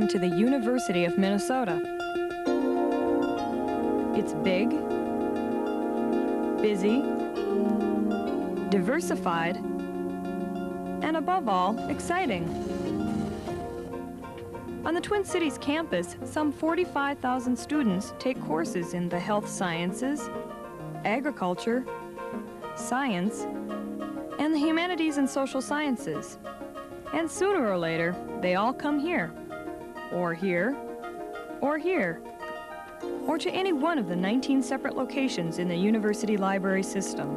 Welcome to the University of Minnesota. It's big, busy, diversified, and above all, exciting. On the Twin Cities campus, some 45,000 students take courses in the health sciences, agriculture, science, and the humanities and social sciences. And sooner or later, they all come here, or here, or here, or to any one of the 19 separate locations in the university library system.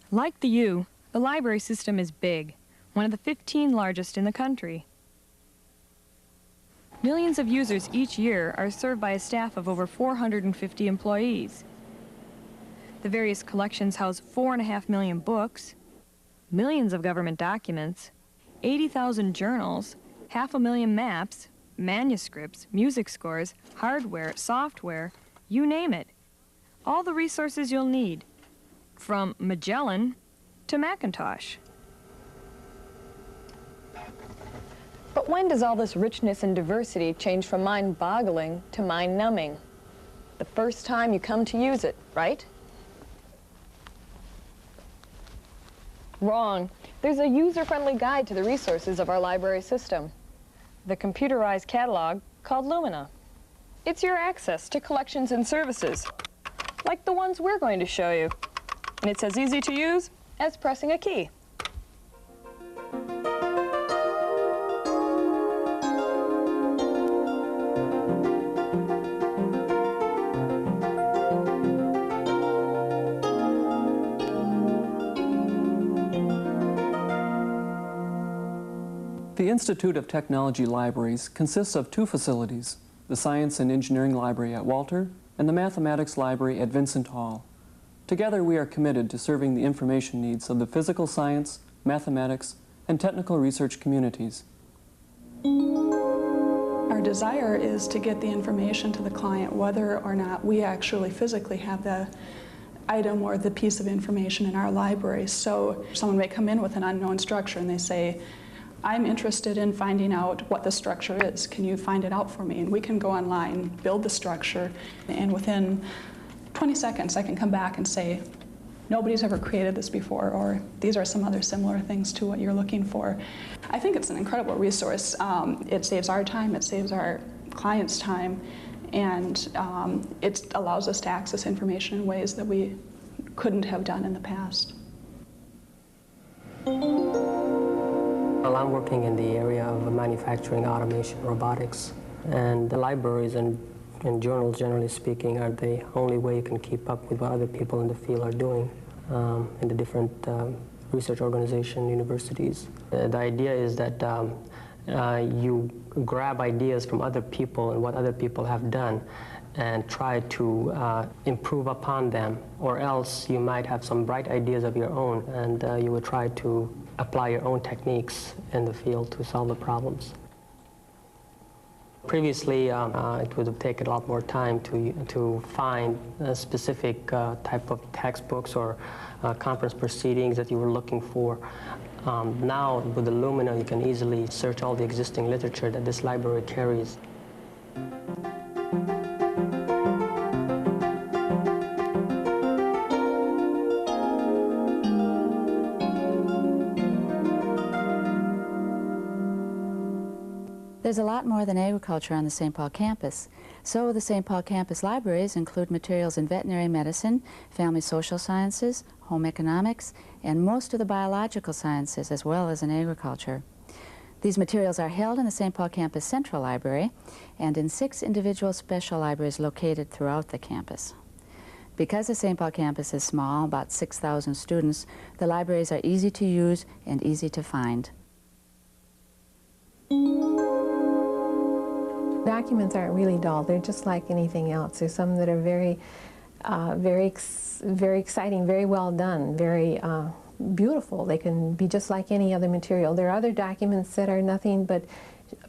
Like the U, the library system is big, one of the 15 largest in the country. Millions of users each year are served by a staff of over 450 employees. The various collections house 4.5 million books, millions of government documents, 80,000 journals, 500,000 maps, manuscripts, music scores, hardware, software, you name it. All the resources you'll need, from Magellan to Macintosh. But when does all this richness and diversity change from mind-boggling to mind-numbing? The first time you come to use it, right? Wrong. There's a user-friendly guide to the resources of our library system. The computerized catalog called Lumina. It's your access to collections and services, like the ones we're going to show you. And it's as easy to use as pressing a key. The Institute of Technology Libraries consists of two facilities, the Science and Engineering Library at Walter and the Mathematics Library at Vincent Hall. Together we are committed to serving the information needs of the physical science, mathematics, and technical research communities. Our desire is to get the information to the client whether or not we actually physically have the item or the piece of information in our library. So someone may come in with an unknown structure and they say, I'm interested in finding out what the structure is. Can you find it out for me? And we can go online, build the structure, and within 20 seconds I can come back and say, nobody's ever created this before, or these are some other similar things to what you're looking for. I think it's an incredible resource. It saves our time, it saves our clients' time, and it allows us to access information in ways that we couldn't have done in the past. Well, I'm working in the area of manufacturing, automation, robotics, and the libraries and journals, generally speaking, are the only way you can keep up with what other people in the field are doing in the different research organizations, universities. The idea is that you grab ideas from other people and what other people have done and try to improve upon them, or else you might have some bright ideas of your own and you would try to apply your own techniques in the field to solve the problems. Previously, it would have taken a lot more time to find a specific type of textbooks or conference proceedings that you were looking for. Now, with the Lumina, you can easily search all the existing literature that this library carries. There's a lot more than agriculture on the St. Paul campus. So the St. Paul campus libraries include materials in veterinary medicine, family social sciences, home economics, and most of the biological sciences, as well as in agriculture. These materials are held in the St. Paul campus Central Library and in 6 individual special libraries located throughout the campus. Because the St. Paul campus is small, about 6,000 students, the libraries are easy to use and easy to find. Documents aren't really dull. They're just like anything else. There's some that are very exciting, very well done, very beautiful. They can be just like any other material. There are other documents that are nothing but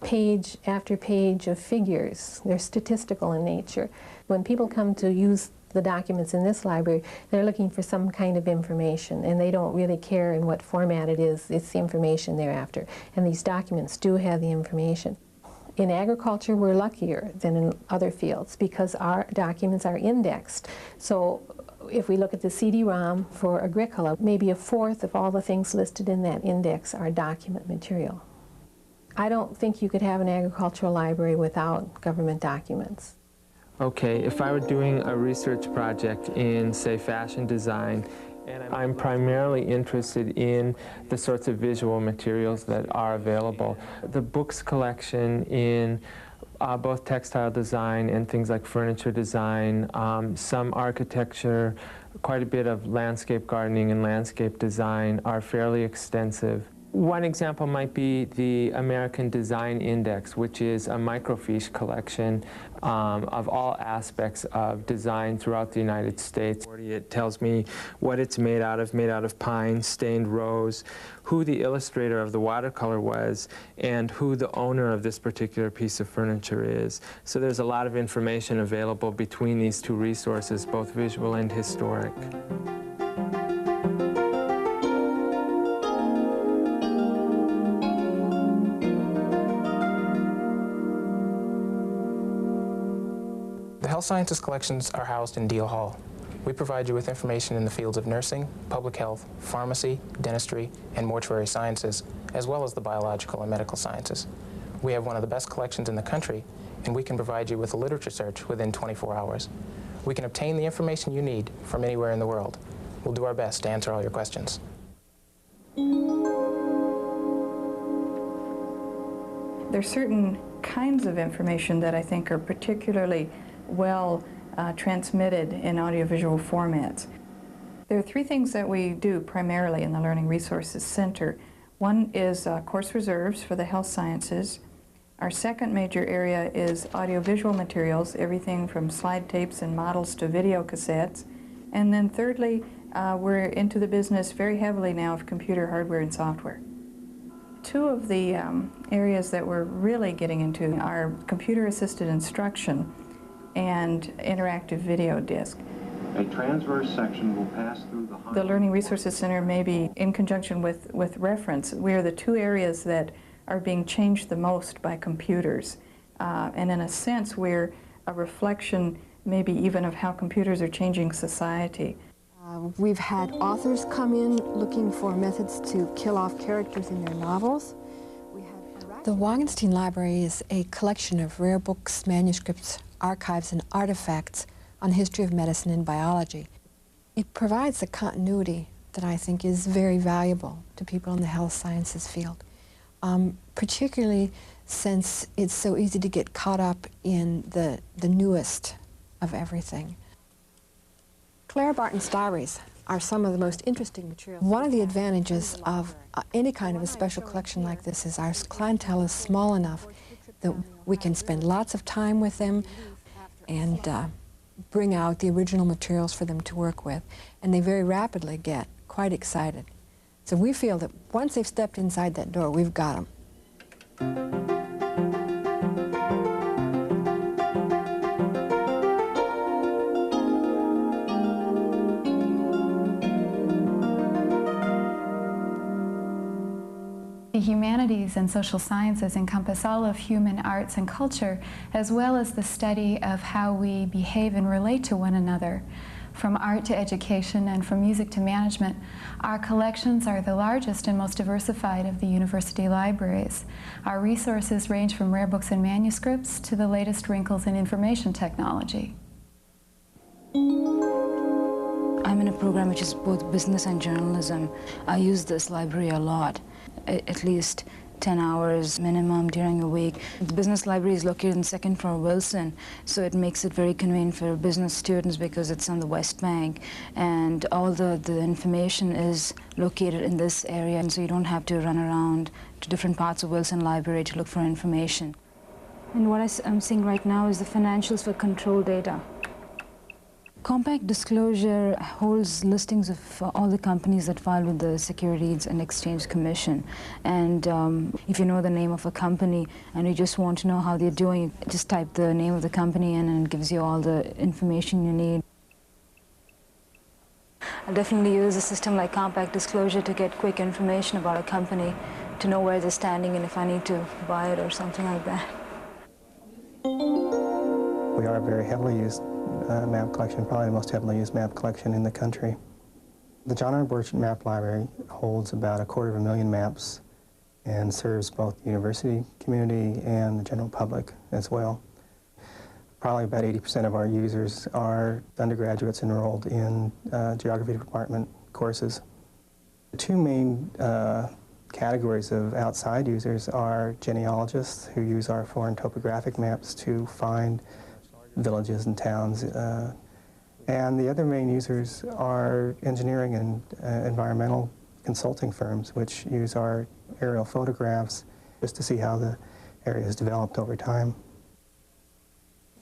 page after page of figures. They're statistical in nature. When people come to use the documents in this library, they're looking for some kind of information, and they don't really care in what format it is. It's the information they're after. And these documents do have the information. In agriculture, we're luckier than in other fields because our documents are indexed. So if we look at the CD-ROM for Agricola, maybe a fourth of all the things listed in that index are document material. I don't think you could have an agricultural library without government documents. Okay, if I were doing a research project in, say, fashion design, and I'm primarily interested in the sorts of visual materials that are available. The books collection in both textile design and things like furniture design, some architecture, quite a bit of landscape gardening and landscape design are fairly extensive. One example might be the American Design Index, which is a microfiche collection of all aspects of design throughout the United States. It tells me what it's made out of pine, stained rose, who the illustrator of the watercolor was, and who the owner of this particular piece of furniture is. So there's a lot of information available between these two resources, both visual and historic. The Health Sciences collections are housed in Deal Hall. We provide you with information in the fields of nursing, public health, pharmacy, dentistry, and mortuary sciences, as well as the biological and medical sciences. We have one of the best collections in the country, and we can provide you with a literature search within 24 hours. We can obtain the information you need from anywhere in the world. We'll do our best to answer all your questions. There's certain kinds of information that I think are particularly well transmitted in audiovisual formats. There are three things that we do primarily in the Learning Resources Center. One is course reserves for the health sciences. Our second major area is audiovisual materials, everything from slide tapes and models to video cassettes. And then thirdly, we're into the business very heavily now of computer hardware and software. Two of the areas that we're really getting into are computer-assisted instruction and interactive video disc. A transverse section will pass through the Learning Resources Center, maybe in conjunction with reference, we are the two areas that are being changed the most by computers. And in a sense, we're a reflection maybe even of how computers are changing society. We've had authors come in looking for methods to kill off characters in their novels. The Wagenstein Library is a collection of rare books, manuscripts, archives, and artifacts on the history of medicine and biology. It provides a continuity that I think is very valuable to people in the health sciences field, particularly since it's so easy to get caught up in the newest of everything. Clara Barton's diaries are some of the most interesting materials. One of the advantages of any kind of a special collection like this is our clientele is small enough that we can spend lots of time with them and bring out the original materials for them to work with. And they very rapidly get quite excited. So we feel that once they've stepped inside that door, we've got them. The humanities and social sciences encompass all of human arts and culture, as well as the study of how we behave and relate to one another. From art to education and from music to management, our collections are the largest and most diversified of the university libraries. Our resources range from rare books and manuscripts to the latest wrinkles in information technology. I'm in a program which is both business and journalism. I use this library a lot, at least 10 hours minimum during a week. The business library is located in second floor Wilson, so it makes it very convenient for business students because it's on the West Bank, and all the information is located in this area, and so you don't have to run around to different parts of Wilson Library to look for information. And what I'm seeing right now is the financials for control data. Compact Disclosure holds listings of all the companies that file with the Securities and Exchange Commission. And if you know the name of a company and you just want to know how they're doing, you just type the name of the company in and it gives you all the information you need. I definitely use a system like Compact Disclosure to get quick information about a company, to know where they're standing and if I need to buy it or something like that. We are a very heavily used map collection, probably the most heavily used map collection in the country. The John R. Birch Map Library holds about 250,000 maps and serves both the university community and the general public as well. Probably about 80% of our users are undergraduates enrolled in geography department courses. The two main categories of outside users are genealogists who use our foreign topographic maps to find villages and towns. And the other main users are engineering and environmental consulting firms, which use our aerial photographs just to see how the area has developed over time.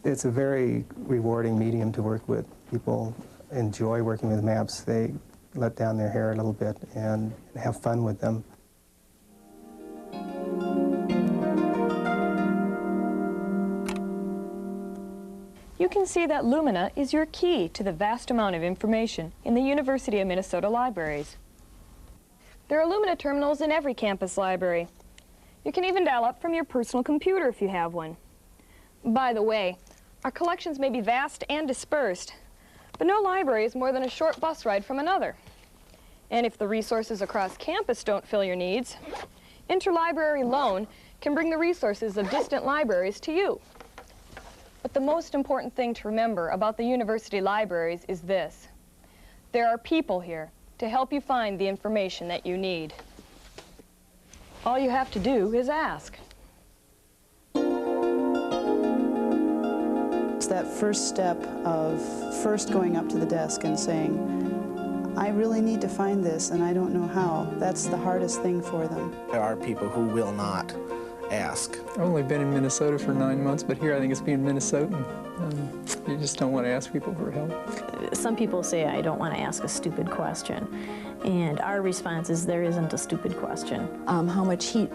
It's a very rewarding medium to work with. People enjoy working with maps. They let down their hair a little bit and have fun with them. You can see that Lumina is your key to the vast amount of information in the University of Minnesota libraries. There are Lumina terminals in every campus library. You can even dial up from your personal computer if you have one. By the way, our collections may be vast and dispersed, but no library is more than a short bus ride from another. And if the resources across campus don't fill your needs, interlibrary loan can bring the resources of distant libraries to you. But the most important thing to remember about the university libraries is this: there are people here to help you find the information that you need. All you have to do is ask. It's that first step of first going up to the desk and saying, I really need to find this and I don't know how. That's the hardest thing for them. There are people who will not ask. I've only been in Minnesota for 9 months, but here I think it's being Minnesotan. You just don't want to ask people for help. Some people say, I don't want to ask a stupid question. And our response is, there isn't a stupid question. How much heat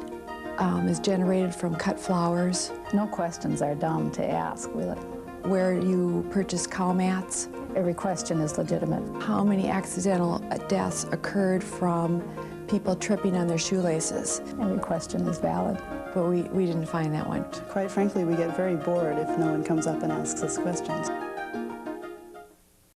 is generated from cut flowers. No questions are dumb to ask. Where you purchase cow mats. Every question is legitimate. How many accidental deaths occurred from people tripping on their shoelaces. Every question is valid. But we didn't find that one. Quite frankly, we get very bored if no one comes up and asks us questions.